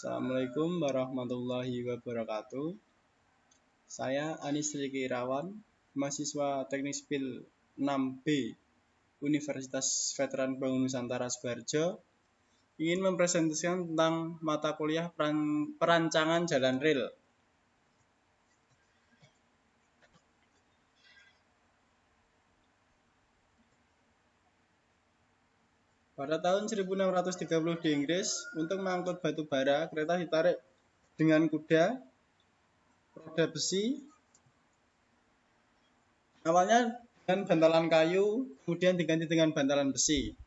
Assalamualaikum warahmatullahi wabarakatuh. Saya Anis Riki Irawan, mahasiswa Teknik Sipil 6B Universitas Veteran Bank Nusantara Sukoharjo, ingin mempresentasikan tentang mata kuliah perancangan jalan rel. Pada tahun 1630 di Inggris, untuk mengangkut batu bara, kereta ditarik dengan kuda, roda besi, awalnya dengan bantalan kayu, kemudian diganti dengan bantalan besi.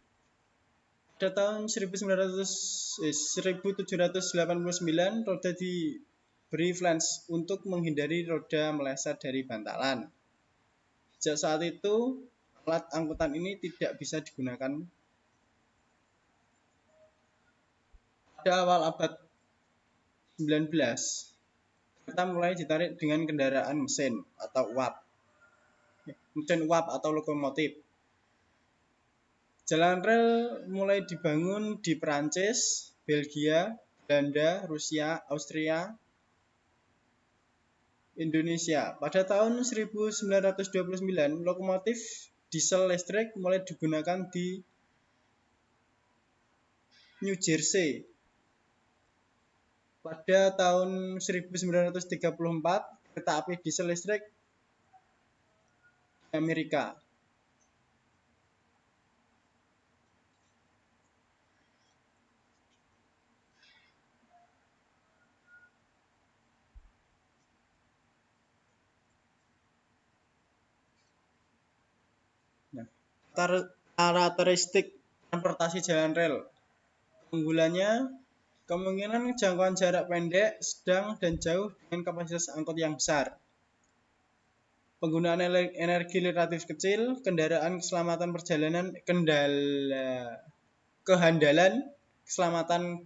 Pada tahun 1789, roda diberi flange untuk menghindari roda meleset dari bantalan. Sejak saat itu, alat angkutan ini tidak bisa digunakan. Pada awal abad 19, kereta mulai ditarik dengan kendaraan mesin atau uap atau lokomotif. Jalan rel mulai dibangun di Perancis, Belgia, Belanda, Rusia, Austria, Indonesia. Pada tahun 1929, lokomotif diesel listrik mulai digunakan di New Jersey. Pada tahun 1934, kereta api diesel listrik di Amerika. Karakteristik transportasi jalan rel. Keunggulannya, kemungkinan jangkauan jarak pendek, sedang, dan jauh dengan kapasitas angkut yang besar. Penggunaan energi relatif kecil, kehandalan keselamatan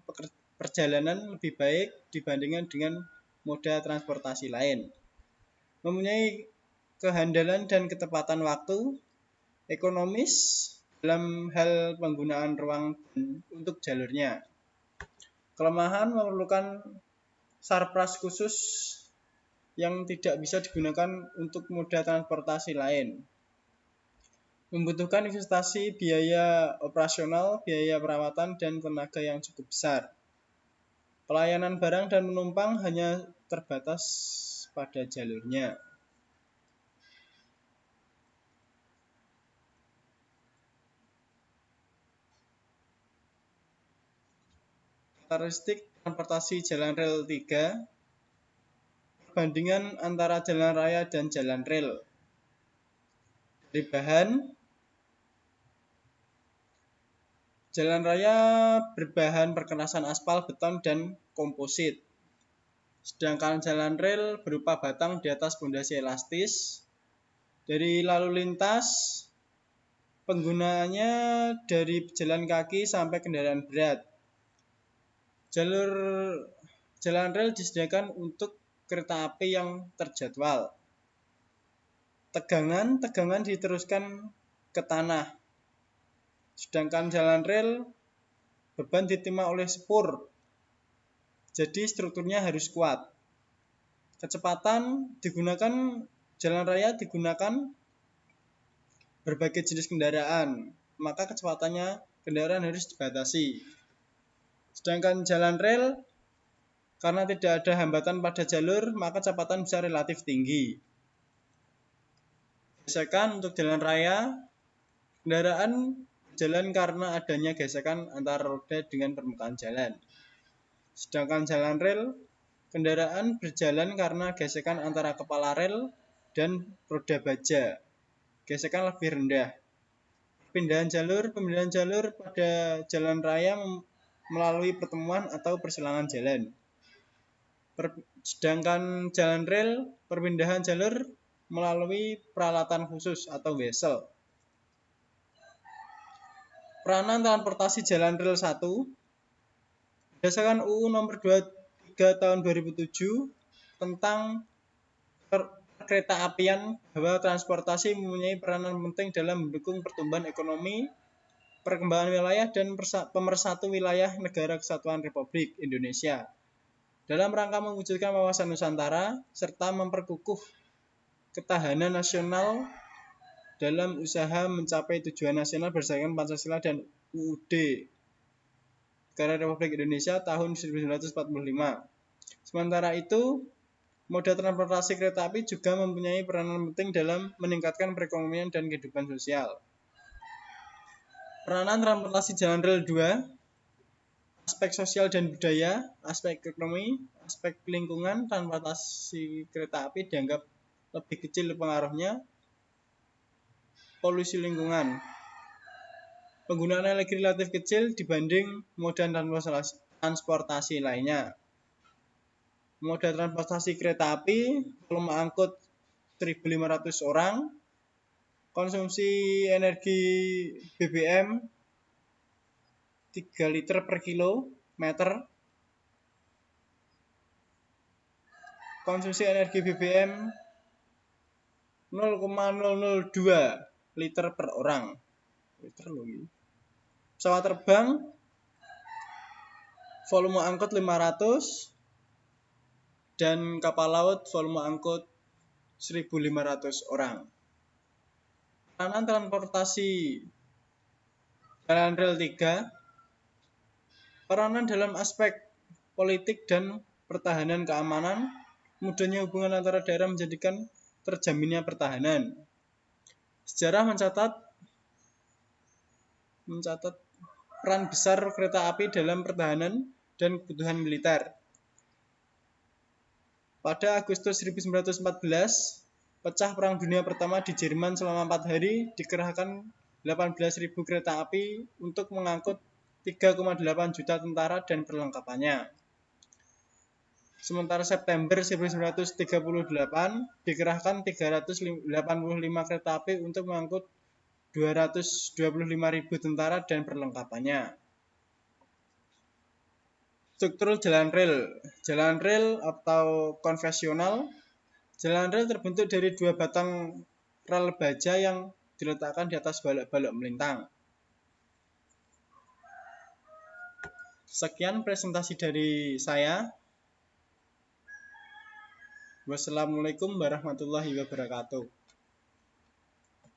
perjalanan lebih baik dibandingkan dengan moda transportasi lain. Mempunyai kehandalan dan ketepatan waktu, ekonomis dalam hal penggunaan ruang untuk jalurnya. Kelemahan memerlukan sarpras khusus yang tidak bisa digunakan untuk moda transportasi lain. Membutuhkan investasi biaya operasional, biaya perawatan, dan tenaga yang cukup besar. Pelayanan barang dan penumpang hanya terbatas pada jalurnya. Karakteristik transportasi jalan rel 3. Perbandingan antara jalan raya dan jalan rel. Dari bahan, jalan raya berbahan perkerasan aspal, beton, dan komposit. Sedangkan jalan rel berupa batang di atas pondasi elastis. Dari lalu lintas, penggunaannya dari pejalan kaki sampai kendaraan berat. Jalur jalan rel disediakan untuk kereta api yang terjadwal. Tegangan diteruskan ke tanah. Sedangkan jalan rel beban diterima oleh spur. Jadi strukturnya harus kuat. Kecepatan digunakan jalan raya digunakan berbagai jenis kendaraan, maka kecepatannya kendaraan harus dibatasi. Sedangkan jalan rel, karena tidak ada hambatan pada jalur, maka kecepatan bisa relatif tinggi. Gesekan untuk jalan raya, kendaraan berjalan karena adanya gesekan antara roda dengan permukaan jalan. Sedangkan jalan rel, kendaraan berjalan karena gesekan antara kepala rel dan roda baja. Gesekan lebih rendah. Pemindahan jalur pada jalan raya melalui pertemuan atau persilangan jalan. Sedangkan jalan rel, perpindahan jalur melalui peralatan khusus atau wesel. Peranan transportasi jalan rel 1 berdasarkan UU nomor 23 tahun 2007 tentang kereta apian, bahwa transportasi mempunyai peranan penting dalam mendukung pertumbuhan ekonomi, perkembangan wilayah, dan pemersatu wilayah Negara Kesatuan Republik Indonesia dalam rangka mewujudkan wawasan Nusantara serta memperkukuh ketahanan nasional dalam usaha mencapai tujuan nasional berdasarkan Pancasila dan UUD Negara Republik Indonesia tahun 1945. Sementara itu, moda transportasi kereta api juga mempunyai peranan penting dalam meningkatkan perekonomian dan kehidupan sosial. Peranan transportasi jalan rel 2, aspek sosial dan budaya, aspek ekonomi, aspek lingkungan. Transportasi kereta api dianggap lebih kecil pengaruhnya polusi lingkungan. Penggunaan energi relatif kecil dibanding moda transportasi lainnya. Moda transportasi kereta api volume angkut 1.500 orang, konsumsi energi BBM 3 liter per kilometer, konsumsi energi BBM 0,002 liter per orang. Pesawat terbang volume angkut 500 dan kapal laut volume angkut 1.500 orang. Peranan transportasi jalan rel 3, peranan dalam aspek politik dan pertahanan keamanan, mudahnya hubungan antara daerah menjadikan terjaminnya pertahanan. Sejarah mencatat peran besar kereta api dalam pertahanan dan kebutuhan militer. Pada Agustus 1914, pecah Perang Dunia Pertama di Jerman selama 4 hari dikerahkan 18.000 kereta api untuk mengangkut 3,8 juta tentara dan perlengkapannya. Sementara September 1938 dikerahkan 385 kereta api untuk mengangkut 225.000 tentara dan perlengkapannya. Struktur jalan rel. Jalan rel atau konvensional. Jalan rel terbentuk dari 2 batang rel baja yang diletakkan di atas balok-balok melintang. Sekian presentasi dari saya. Wassalamualaikum warahmatullahi wabarakatuh.